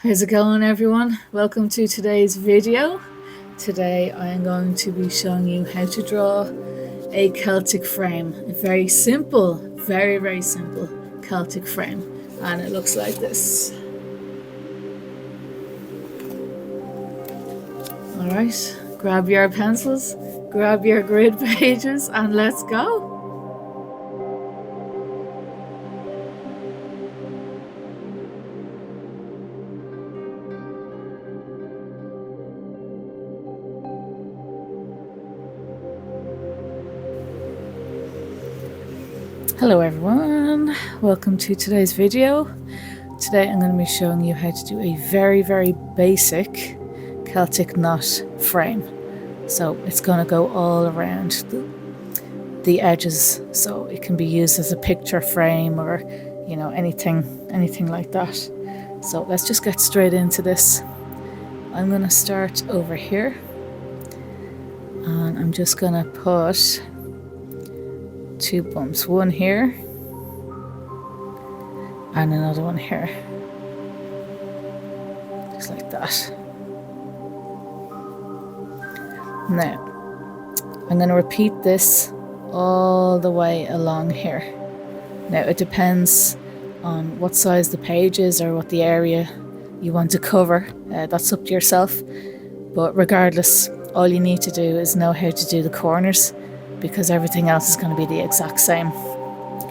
How's it going, everyone? Welcome to today's video. Today I am going to be showing you how to draw a Celtic frame. A very simple, very simple Celtic frame. And it looks like this. Alright, grab your pencils, grab your grid pages, and let's go. Hello everyone, welcome to today's video. Today I'm going to be showing you how to do a very basic Celtic knot frame. So it's going to go all around the edges, so it can be used as a picture frame or anything like that. So let's just get straight into this. I'm going to start over here and I'm just going to put 2 bumps, one here and another one here, just like that. Now I'm going to repeat this all the way along here. Now it depends on what size the page is or what the area you want to cover. That's up to yourself, but regardless, all you need to do is know how to do the corners, because everything else is going to be the exact same.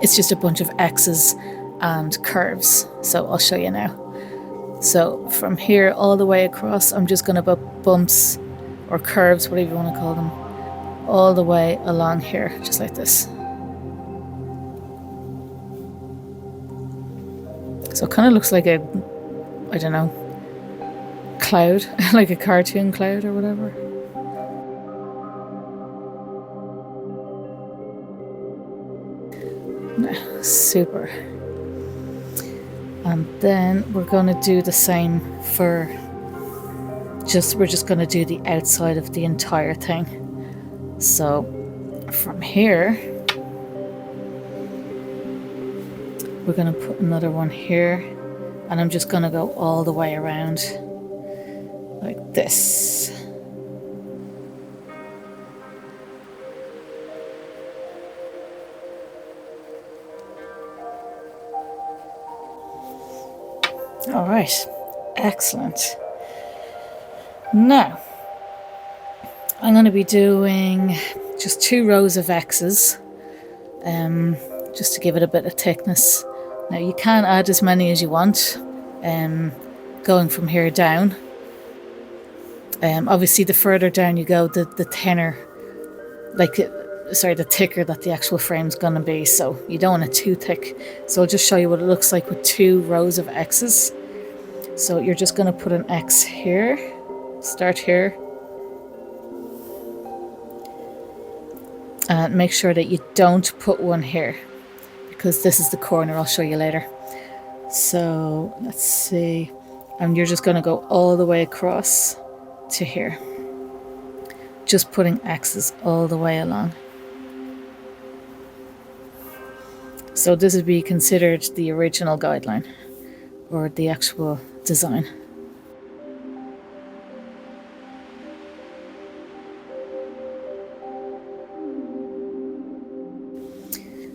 It's just a bunch of X's and curves. So I'll show you now. So from here all the way across, I'm just going to put bumps or curves, whatever you want to call them, all the way along here, just like this. So it kind of looks like a, I don't know, cloud, like a cartoon cloud or whatever. Super. And then we're going to do the same for we're just going to do the outside of the entire thing. So from here we're going to put another one here, and I'm just going to go all the way around like this. All right, excellent. Now I'm going to be doing just 2 rows of X's, just to give it a bit of thickness. Now you can add as many as you want, going from here down. Obviously the further down you go, the thinner, the thicker that the actual frame's going to be, so you don't want it too thick. So I'll just show you what it looks like with 2 rows of X's. So you're just going to put an X here, start here, and make sure that you don't put one here, because this is the corner. I'll show you later. So let's see, and you're just going to go all the way across to here, just putting X's all the way along. So this would be considered the original guideline, or the actual design.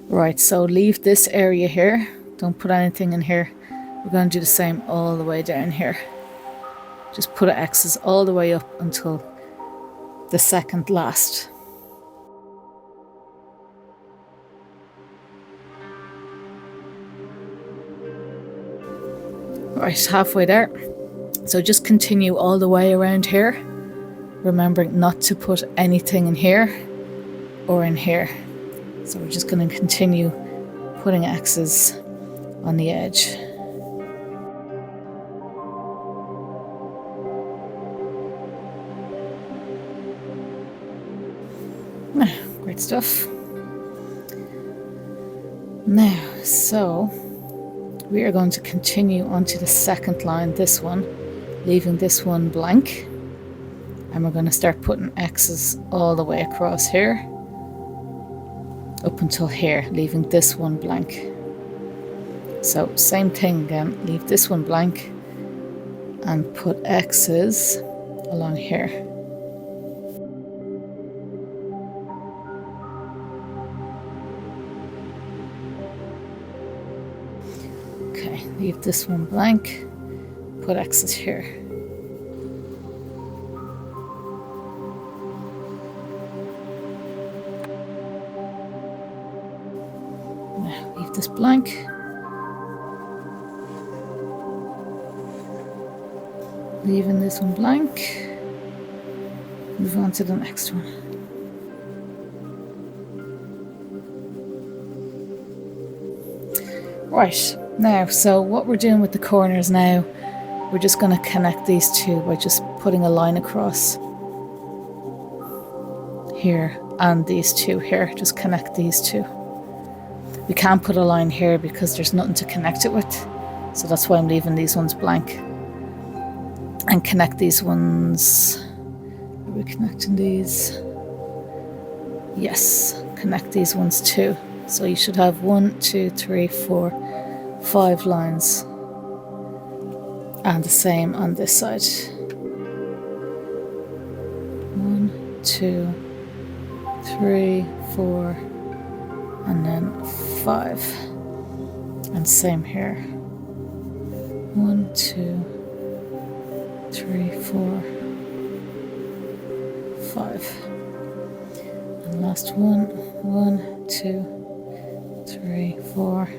Right, so leave this area here, don't put anything in here. We're going to do the same all the way down here. Just put X's all the way up until the second last. Right, halfway there. So just continue all the way around here, remembering not to put anything in here or in here. So we're just going to continue putting X's on the edge. Great stuff. Now, so we are going to continue onto the second line, this one, leaving this one blank, and we're going to start putting X's all the way across here up until here, leaving this one blank. So same thing again, leave this one blank and put X's along here. Okay, leave this one blank, put X's here. Now leave this blank. Leaving this one blank. Move on to the next one. Right, now, so what we're doing with the corners now, we're just going to connect these two by just putting a line across here and these two here. Just connect these two. We can't put a line here because there's nothing to connect it with. So that's why I'm leaving these ones blank. And connect these ones. Are we connecting these? Yes, connect these ones too. So you should have 1, 2, 3, 4, 5 lines. And the same on this side. 1, 2, 3, 4, and then 5. And same here. 1, 2, 3, 4, 5. And last one. 1, 2, 3, 4,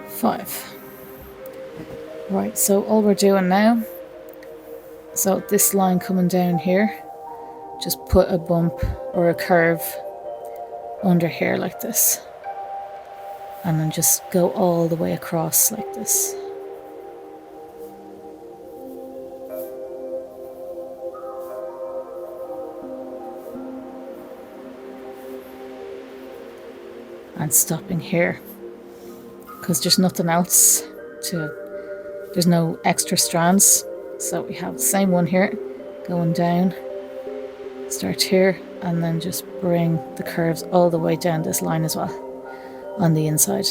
5. Right, so all we're doing now, so this line coming down here, just put a bump or a curve under here like this. And then just go all the way across like this. And stopping here, because there's nothing else there's no extra strands. So we have the same one here, going down, start here, and then just bring the curves all the way down this line as well, on the inside.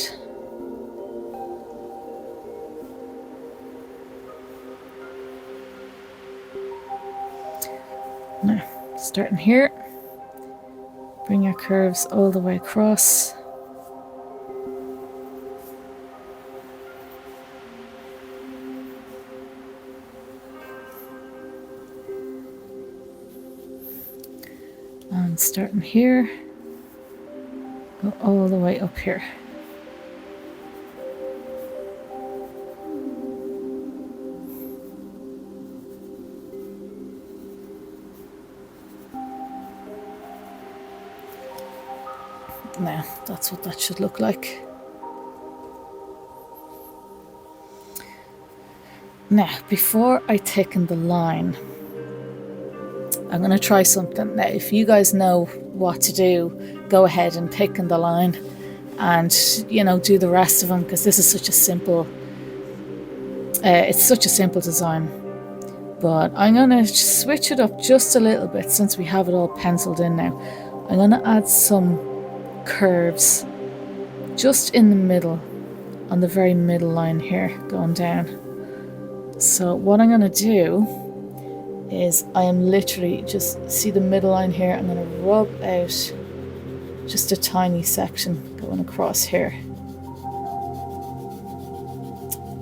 Now, starting here, bring your curves all the way across. And starting here, go all the way up here. Now, that's what that should look like. Now, before I thicken the line, I'm going to try something. Now, if you guys know what to do, go ahead and thicken the line and, you know, do the rest of them, because this is such a simple, it's such a simple design. But I'm going to switch it up just a little bit since we have it all penciled in now. I'm going to add some curves just in the middle, on the very middle line here, going down. So what I'm going to do is I am literally just, see the middle line here, I'm going to rub out just a tiny section going across here.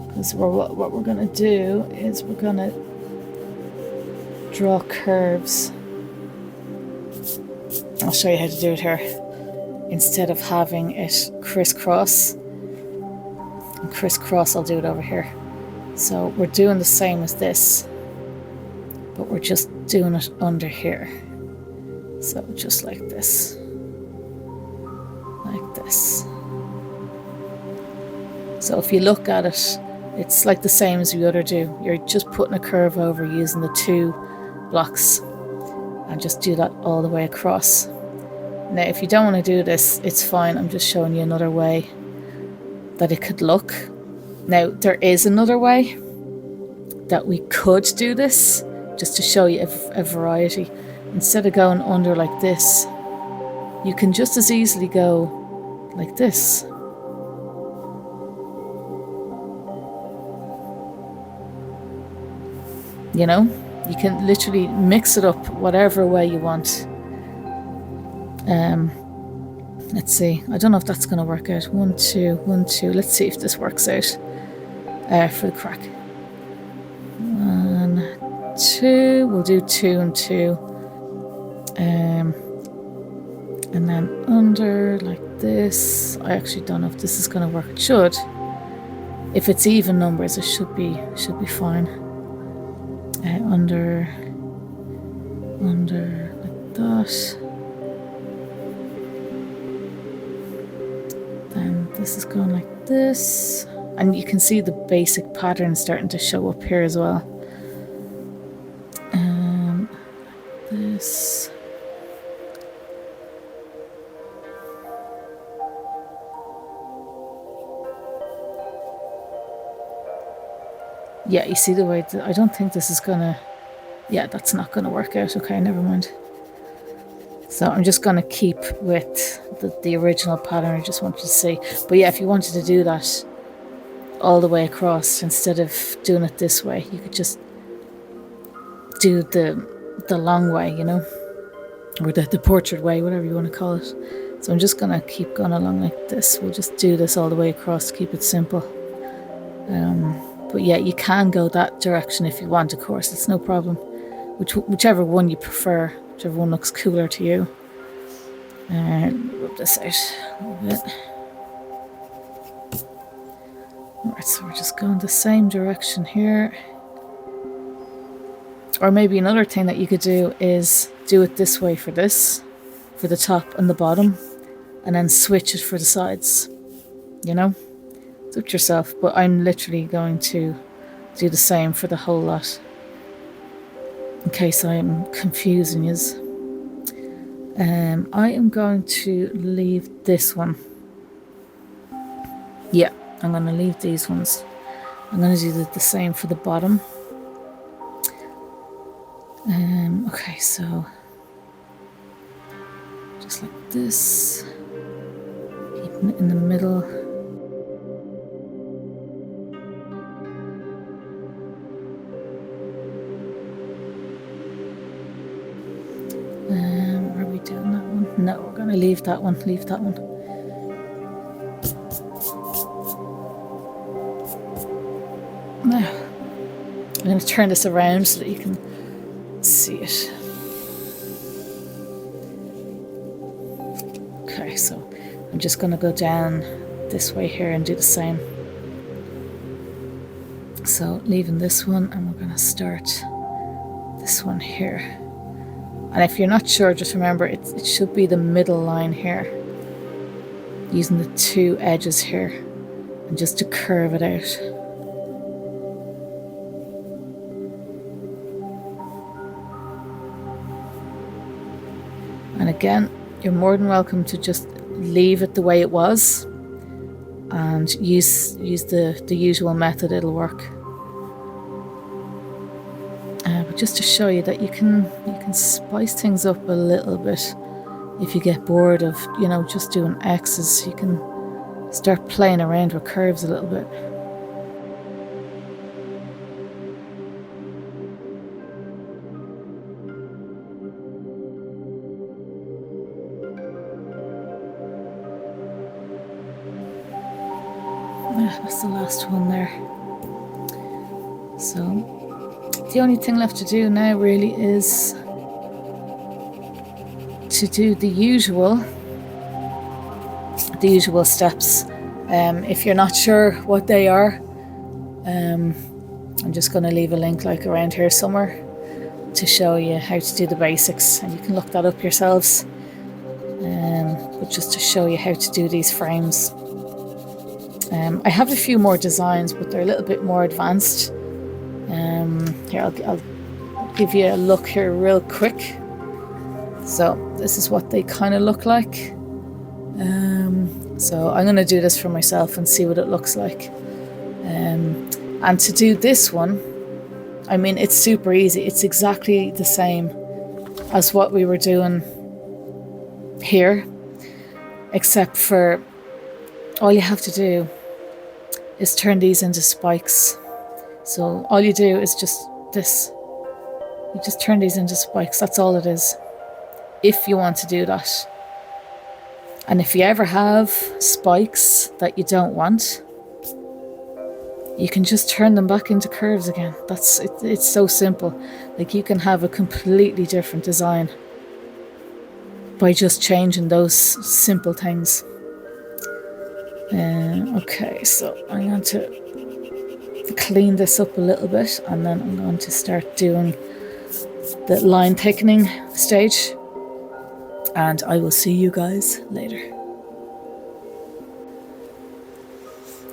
Because what we're going to do is we're going to draw curves. I'll show you how to do it here. Instead of having it crisscross and crisscross, I'll do it over here. So we're doing the same as this, but we're just doing it under here. So just like this. Like this. So if you look at it, it's like the same as the other do. You're just putting a curve over using the 2 blocks and just do that all the way across. Now, if you don't want to do this, it's fine. I'm just showing you another way that it could look. Now, there is another way that we could do this, just to show you a variety. Instead of going under like this, you can just as easily go like this. You know, you can literally mix it up whatever way you want. Let's see. I don't know if that's going to work out. 1, 2, 1, 2. Let's see if this works out for the crack. 1, 2. We'll do 2 and 2. And then under like this. I actually don't know if this is going to work. It should. If it's even numbers, it should be fine. Under like that. Then this is going like this, and you can see the basic pattern starting to show up here as well. This. Yeah, you see the way, I don't think this is gonna, yeah, that's not gonna work out. Okay, never mind. So I'm just gonna keep with the original pattern I just wanted to see. But yeah, if you wanted to do that all the way across, instead of doing it this way, you could just do the long way, you know, or the portrait way, whatever you want to call it. So I'm just gonna keep going along like this. We'll just do this all the way across to keep it simple. But yeah, you can go that direction if you want, of course, it's no problem. Whichever one you prefer, whichever one looks cooler to you. Rub this out a little bit. Alright, so we're just going the same direction here. Or maybe another thing that you could do is do it this way for this, for the top and the bottom, and then switch it for the sides, you know? It's up to yourself, but I'm literally going to do the same for the whole lot, in case I'm confusing you. I am going to leave this one. Yeah, I'm going to leave these ones. I'm going to do the same for the bottom. Okay, so just like this, keeping it in the middle. Are we doing that one? No, we're going to leave that one. Leave that one. Now, I'm going to turn this around so that you can see it. Okay, so I'm just going to go down this way here and do the same. So leaving this one, and we're going to start this one here. And if you're not sure, just remember it should be the middle line here, using the two edges here, and just to curve it out. And again, you're more than welcome to just leave it the way it was and use the usual method, it'll work. But just to show you that you can spice things up a little bit. If you get bored of, you know, just doing X's, you can start playing around with curves a little bit. That's the last one there. So the only thing left to do now really is to do the usual steps. If you're not sure what they are, I'm just going to leave a link like around here somewhere to show you how to do the basics, and you can look that up yourselves. But just to show you how to do these frames. I have a few more designs, but they're a little bit more advanced. Here, I'll give you a look here real quick. So this is what they kind of look like. So I'm going to do this for myself and see what it looks like. And to do this one, I mean, it's super easy. It's exactly the same as what we were doing here, except for all you have to do is turn these into spikes. So all you do is just this, You just turn these into spikes, that's all it is, if you want to do that. And if you ever have spikes that you don't want, you can just turn them back into curves again. That's it, it's so simple. Like, you can have a completely different design by just changing those simple things. Okay, so I'm going to clean this up a little bit, and then I'm going to start doing the line thickening stage, and I will see you guys later.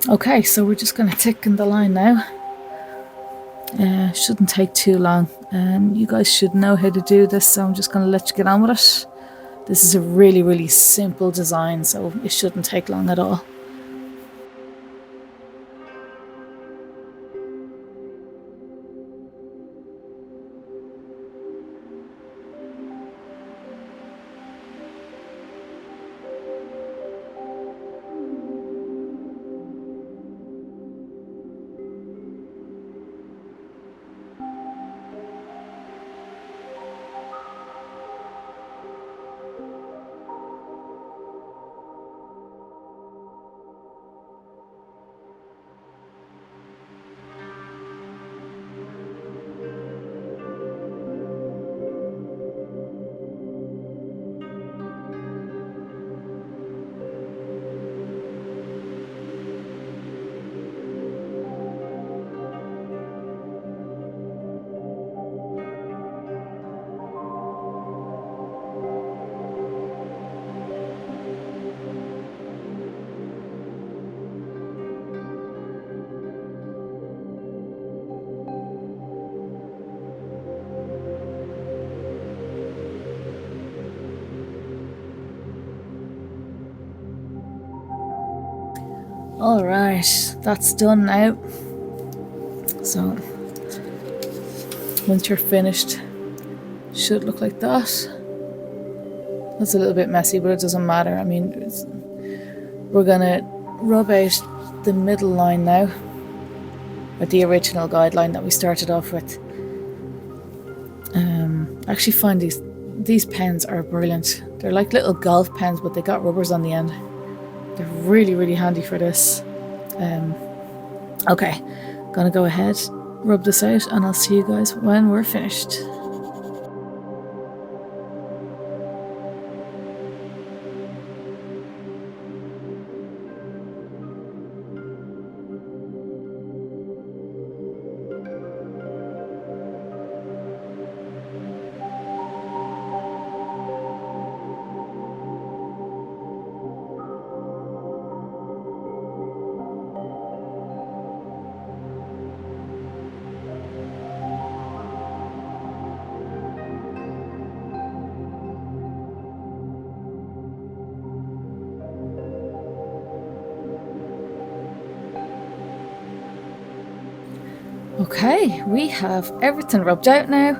Okay, so we're just going to thicken the line now. Shouldn't take too long. You guys should know how to do this, so I'm just going to let you get on with it. This is a really, really simple design, so it shouldn't take long at all. Alright, that's done now. So once you're finished, should look like that. That's a little bit messy, but it doesn't matter. I mean, we're gonna rub out the middle line now, or the original guideline that we started off with. I actually find these pens are brilliant. They're like little golf pens, but they got rubbers on the end. They're really, really handy for this. Okay, gonna go ahead, rub this out, and I'll see you guys when we're finished. Okay, we have everything rubbed out now.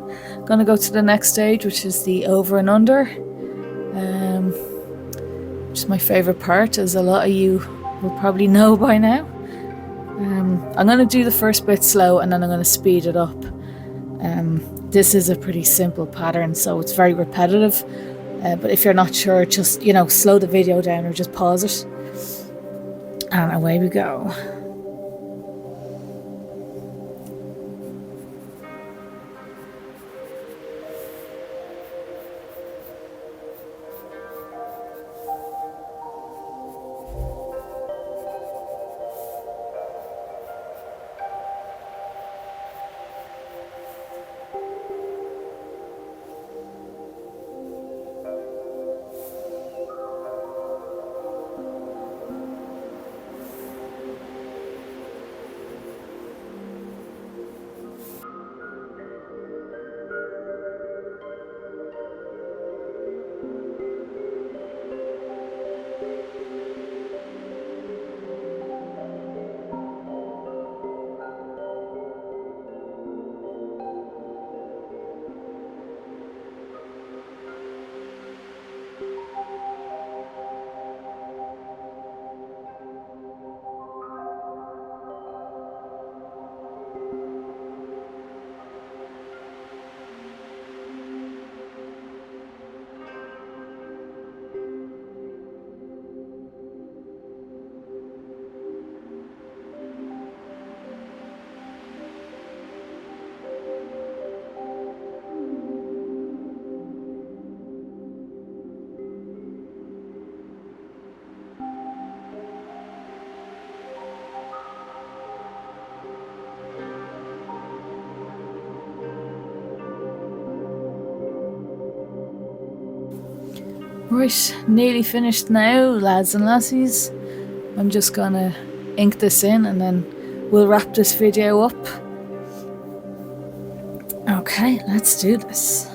Gonna go to the next stage, which is the over and under, which is my favourite part, as a lot of you will probably know by now. I'm gonna do the first bit slow, and then I'm gonna speed it up. This is a pretty simple pattern, so it's very repetitive, but if you're not sure, just, slow the video down or just pause it, and away we go. Right, nearly finished now, lads and lassies. I'm just gonna ink this in and then we'll wrap this video up. Okay, let's do this.